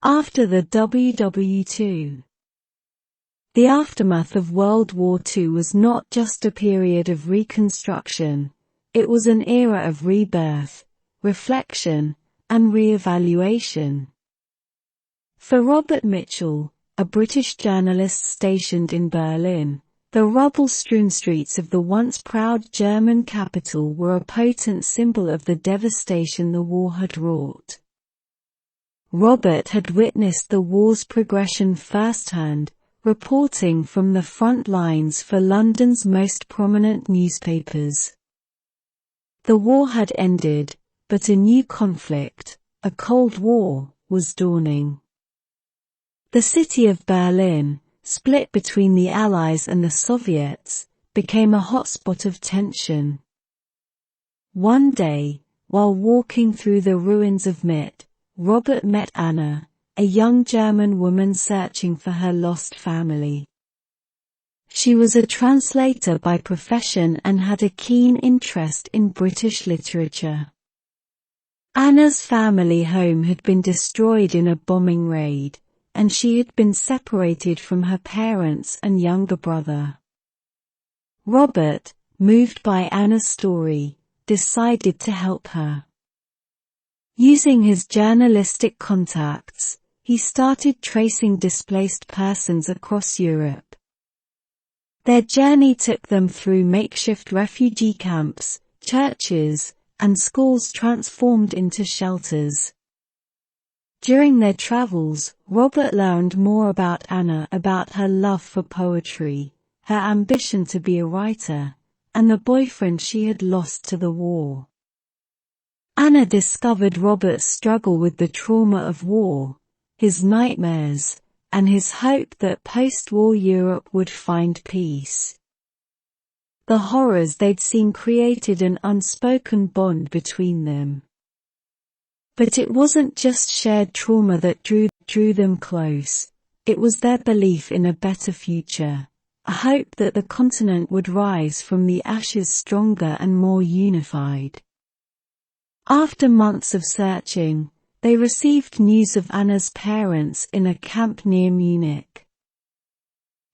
After the WW2. The aftermath of World War II was not just a period of reconstruction, it was an era of rebirth, reflection, and re-evaluation. For Robert Mitchell, a British journalist stationed in Berlin, the rubble-strewn streets of the once proud German capital were a potent symbol of the devastation the war had wrought. Robert had witnessed the war's progression firsthand, reporting from the front lines for London's most prominent newspapers. The war had ended, but a new conflict, a Cold War, was dawning. The city of Berlin, split between the Allies and the Soviets, became a hotspot of tension. One day, while walking through the ruins of Mitte, Robert met Anna, a young German woman searching for her lost family. She was a translator by profession and had a keen interest in British literature. Anna's family home had been destroyed in a bombing raid, and she had been separated from her parents and younger brother. Robert, moved by Anna's story, decided to help her. Using his journalistic contacts, he started tracing displaced persons across Europe. Their journey took them through makeshift refugee camps, churches, and schools transformed into shelters. During their travels, Robert learned more about Anna, about her love for poetry, her ambition to be a writer, and the boyfriend she had lost to the war. Anna discovered Robert's struggle with the trauma of war, his nightmares, and his hope that post-war Europe would find peace. The horrors they'd seen created an unspoken bond between them. But it wasn't just shared trauma that drew them close, it was their belief in a better future, a hope that the continent would rise from the ashes stronger and more unified. After months of searching, they received news of Anna's parents in a camp near Munich.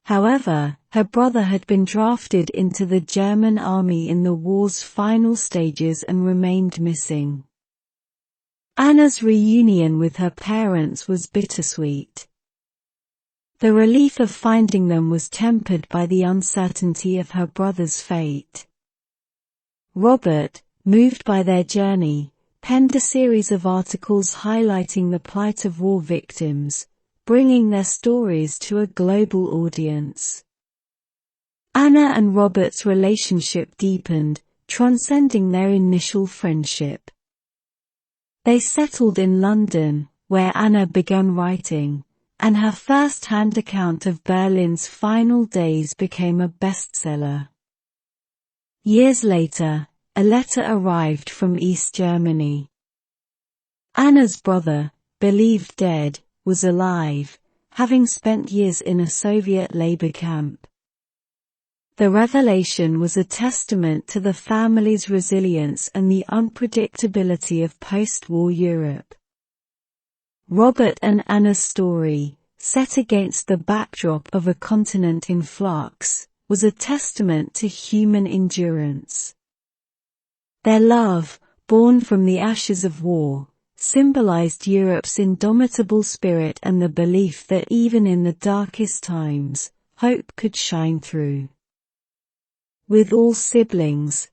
However, her brother had been drafted into the German army in the war's final stages and remained missing. Anna's reunion with her parents was bittersweet. The relief of finding them was tempered by the uncertainty of her brother's fate. Robert, moved by their journey, penned a series of articles highlighting the plight of war victims, bringing their stories to a global audience. Anna and Robert's relationship deepened, transcending their initial friendship. They settled in London, where Anna began writing, and her first-hand account of Berlin's final days became a bestseller. Years later, a letter arrived from East Germany. Anna's brother, believed dead, was alive, having spent years in a Soviet labor camp. The revelation was a testament to the family's resilience and the unpredictability of post-war Europe. Robert and Anna's story, set against the backdrop of a continent in flux, was a testament to human endurance. Their love, born from the ashes of war, symbolized Europe's indomitable spirit and the belief that even in the darkest times, hope could shine through. With all siblings,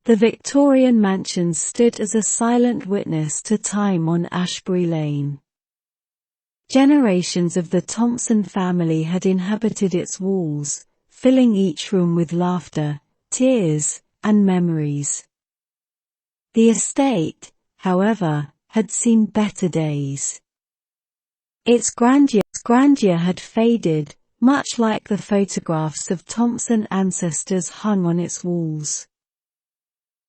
the Victorian mansion stood as a silent witness to time on Ashbury Lane. Generations of the Thompson family had inhabited its walls, filling each room with laughter, tears, and memories. The estate, however, had seen better days. Its grandeur had faded, much like the photographs of Thompson ancestors hung on its walls.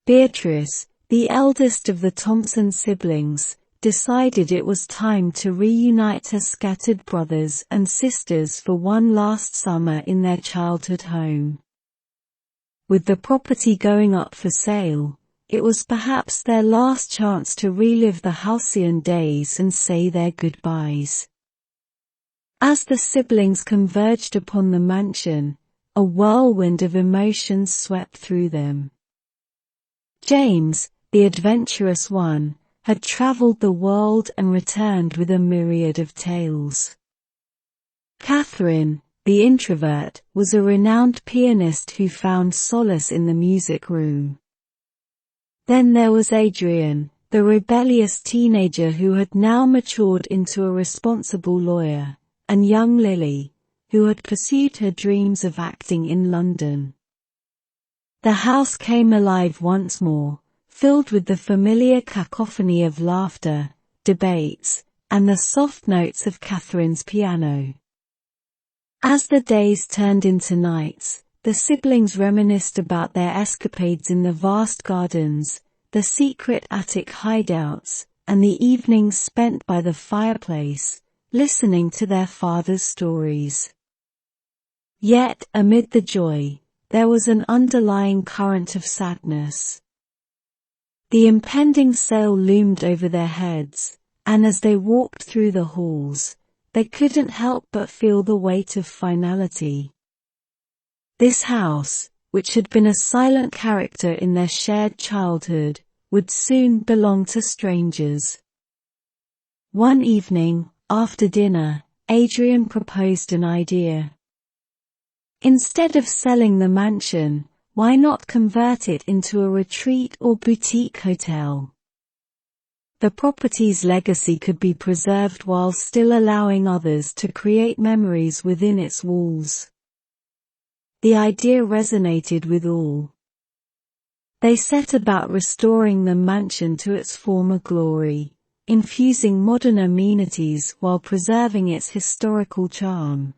Beatrice, the eldest of the Thompson siblings, decided it was time to reunite her scattered brothers and sisters for one last summer in their childhood home. With the property going up for sale, it was perhaps their last chance to relive the halcyon days and say their goodbyes. As the siblings converged upon the mansion, a whirlwind of emotions swept through them. James, the adventurous one, had traveled the world and returned with a myriad of tales. Catherine, the introvert, was a renowned pianist who found solace in the music room. Then there was Adrian, the rebellious teenager who had now matured into a responsible lawyer, and young Lily, who had pursued her dreams of acting in London. The house came alive once more, filled with the familiar cacophony of laughter, debates, and the soft notes of Catherine's piano. As the days turned into nights, the siblings reminisced about their escapades in the vast gardens, the secret attic hideouts, and the evenings spent by the fireplace, listening to their father's stories. Yet, amid the joy, there was an underlying current of sadness. The impending sale loomed over their heads, and as they walked through the halls, they couldn't help but feel the weight of finality. This house, which had been a silent character in their shared childhood, would soon belong to strangers. One evening, after dinner, Adrian proposed an idea. Instead of selling the mansion, why not convert it into a retreat or boutique hotel? The property's legacy could be preserved while still allowing others to create memories within its walls. The idea resonated with all. They set about restoring the mansion to its former glory, infusing modern amenities while preserving its historical charm.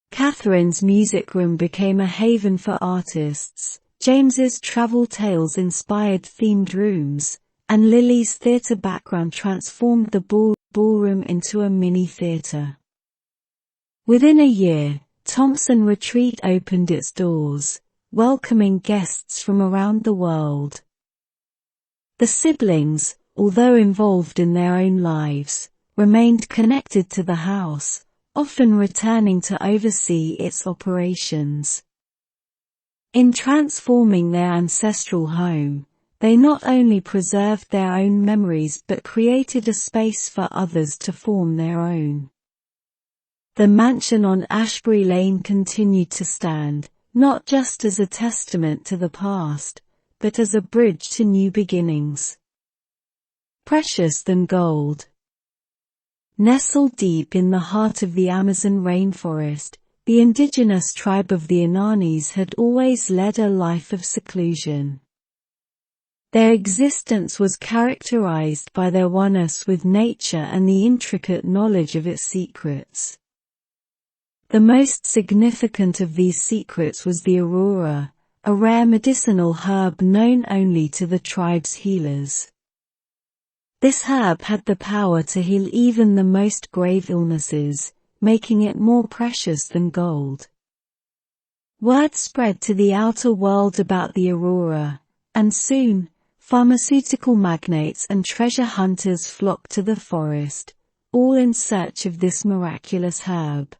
Catherine's music room became a haven for artists, James's travel tales inspired themed rooms, and Lily's theatre background transformed the ballroom into a mini-theatre. Within a year, Thompson Retreat opened its doors, welcoming guests from around the world. The siblings, although involved in their own lives, remained connected to the house, often returning to oversee its operations. In transforming their ancestral home, they not only preserved their own memories but created a space for others to form their own. The mansion on Ashbury Lane continued to stand, not just as a testament to the past, but as a bridge to new beginnings. Precious than gold. Nestled deep in the heart of the Amazon rainforest, the indigenous tribe of the Inanis had always led a life of seclusion. Their existence was characterized by their oneness with nature and the intricate knowledge of its secrets. The most significant of these secrets was the aurora, a rare medicinal herb known only to the tribe's healers. This herb had the power to heal even the most grave illnesses, making it more precious than gold. Word spread to the outer world about the aurora, and soon, pharmaceutical magnates and treasure hunters flocked to the forest, all in search of this miraculous herb.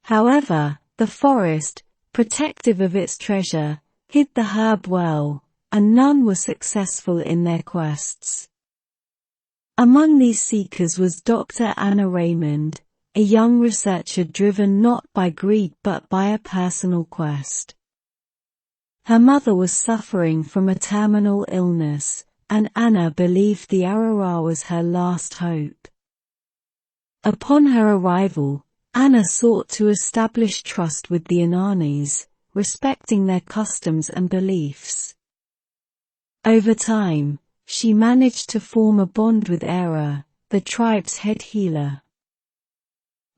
However, the forest, protective of its treasure, hid the herb well, and none were successful in their quests. Among these seekers was Dr. Anna Raymond, a young researcher driven not by greed but by a personal quest. Her mother was suffering from a terminal illness, and Anna believed the aurora was her last hope. Upon her arrival, Anna sought to establish trust with the Inanis, respecting their customs and beliefs. Over time, she managed to form a bond with Era, the tribe's head healer.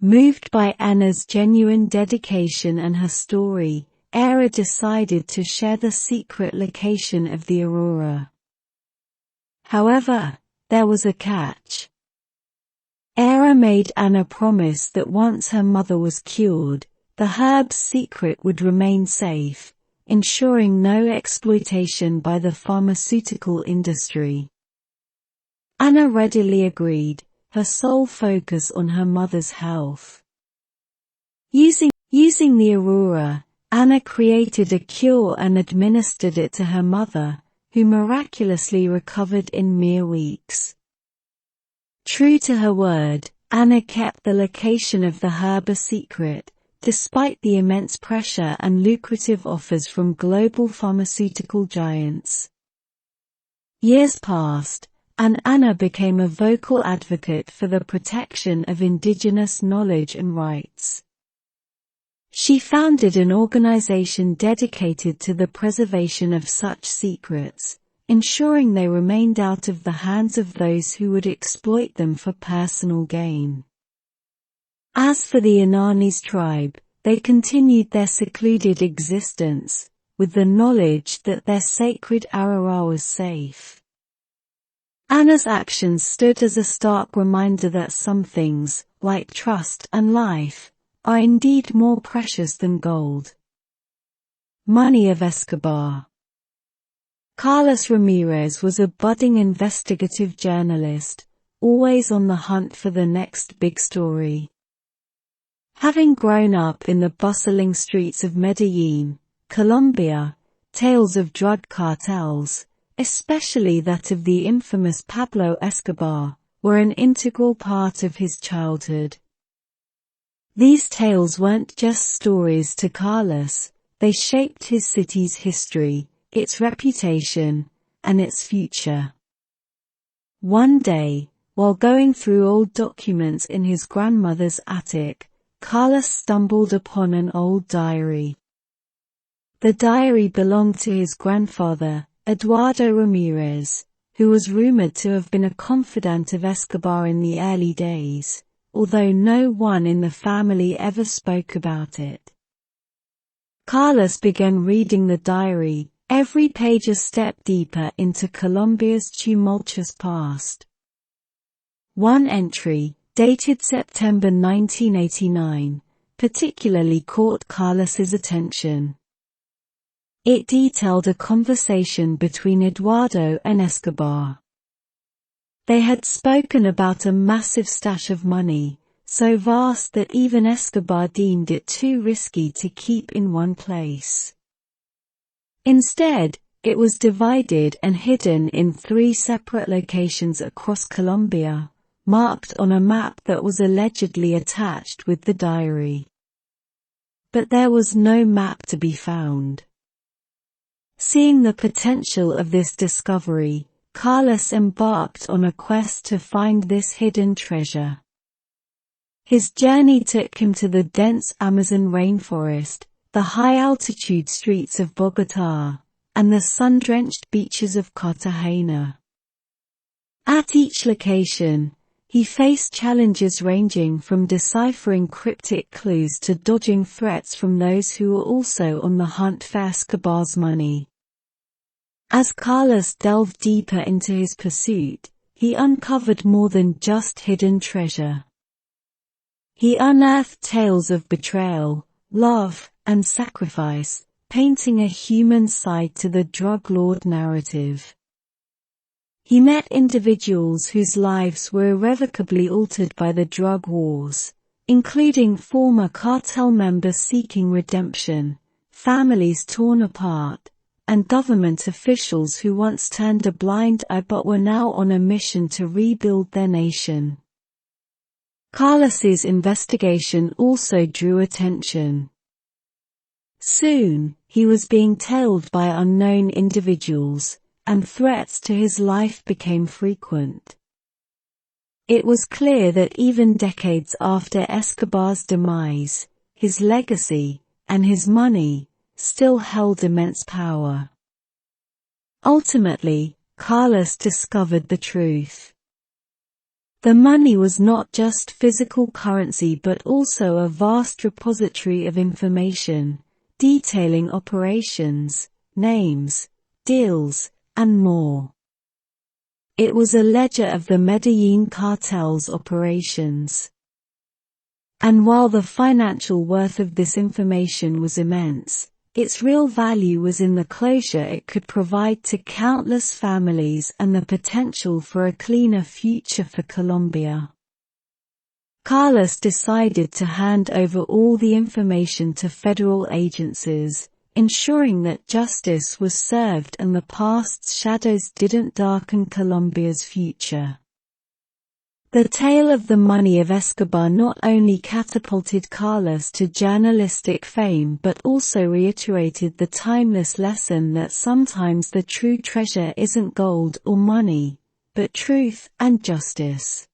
Moved by Anna's genuine dedication and her story, Era decided to share the secret location of the aurora. However, there was a catch. Era made Anna promise that once her mother was cured, the herb's secret would remain safe, ensuring no exploitation by the pharmaceutical industry. Anna readily agreed, her sole focus on her mother's health. Using the Aurora, Anna created a cure and administered it to her mother, who miraculously recovered in mere weeks. True to her word, Anna kept the location of the herb a secret, despite the immense pressure and lucrative offers from global pharmaceutical giants. Years passed, and Anna became a vocal advocate for the protection of indigenous knowledge and rights. She founded an organization dedicated to the preservation of such secrets, ensuring they remained out of the hands of those who would exploit them for personal gain. As for the Inanis tribe, they continued their secluded existence, with the knowledge that their sacred Aurora was safe. Anna's actions stood as a stark reminder that some things, like trust and life, are indeed more precious than gold. Money of Escobar. Carlos Ramirez was a budding investigative journalist, always on the hunt for the next big story. Having grown up in the bustling streets of Medellin, Colombia, tales of drug cartels, especially that of the infamous Pablo Escobar, were an integral part of his childhood. These tales weren't just stories to Carlos, they shaped his city's history, its reputation, and its future. One day, while going through old documents in his grandmother's attic, Carlos stumbled upon an old diary. The diary belonged to his grandfather, Eduardo Ramirez, who was rumored to have been a confidant of Escobar in the early days, although no one in the family ever spoke about it. Carlos began reading the diary, every page a step deeper into Colombia's tumultuous past. One entry, dated September 1989, particularly caught Carlos's attention. It detailed a conversation between Eduardo and Escobar. They had spoken about a massive stash of money, so vast that even Escobar deemed it too risky to keep in one place. Instead, it was divided and hidden in 3 separate locations across Colombia, marked on a map that was allegedly attached with the diary. But there was no map to be found. Seeing the potential of this discovery, Carlos embarked on a quest to find this hidden treasure. His journey took him to the dense Amazon rainforest, the high-altitude streets of Bogotá, and the sun-drenched beaches of Cartagena. At each location, he faced challenges ranging from deciphering cryptic clues to dodging threats from those who were also on the hunt for Escobar's money. As Carlos delved deeper into his pursuit, he uncovered more than just hidden treasure. He unearthed tales of betrayal, love, and sacrifice, painting a human side to the drug lord narrative. He met individuals whose lives were irrevocably altered by the drug wars, including former cartel members seeking redemption, families torn apart, and government officials who once turned a blind eye but were now on a mission to rebuild their nation. Carlos's investigation also drew attention. Soon, he was being tailed by unknown individuals, and threats to his life became frequent. It was clear that even decades after Escobar's demise, his legacy, and his money, still held immense power. Ultimately, Carlos discovered the truth. The money was not just physical currency but also a vast repository of information, detailing operations, names, deals, and more. It was a ledger of the Medellin cartel's operations. And while the financial worth of this information was immense, Its real value was in the closure it could provide to countless families and the potential for a cleaner future for Colombia. Carlos decided to hand over all the information to federal agencies, ensuring that justice was served and the past's shadows didn't darken Colombia's future. The tale of the money of Escobar not only catapulted Carlos to journalistic fame but also reiterated the timeless lesson that sometimes the true treasure isn't gold or money, but truth and justice.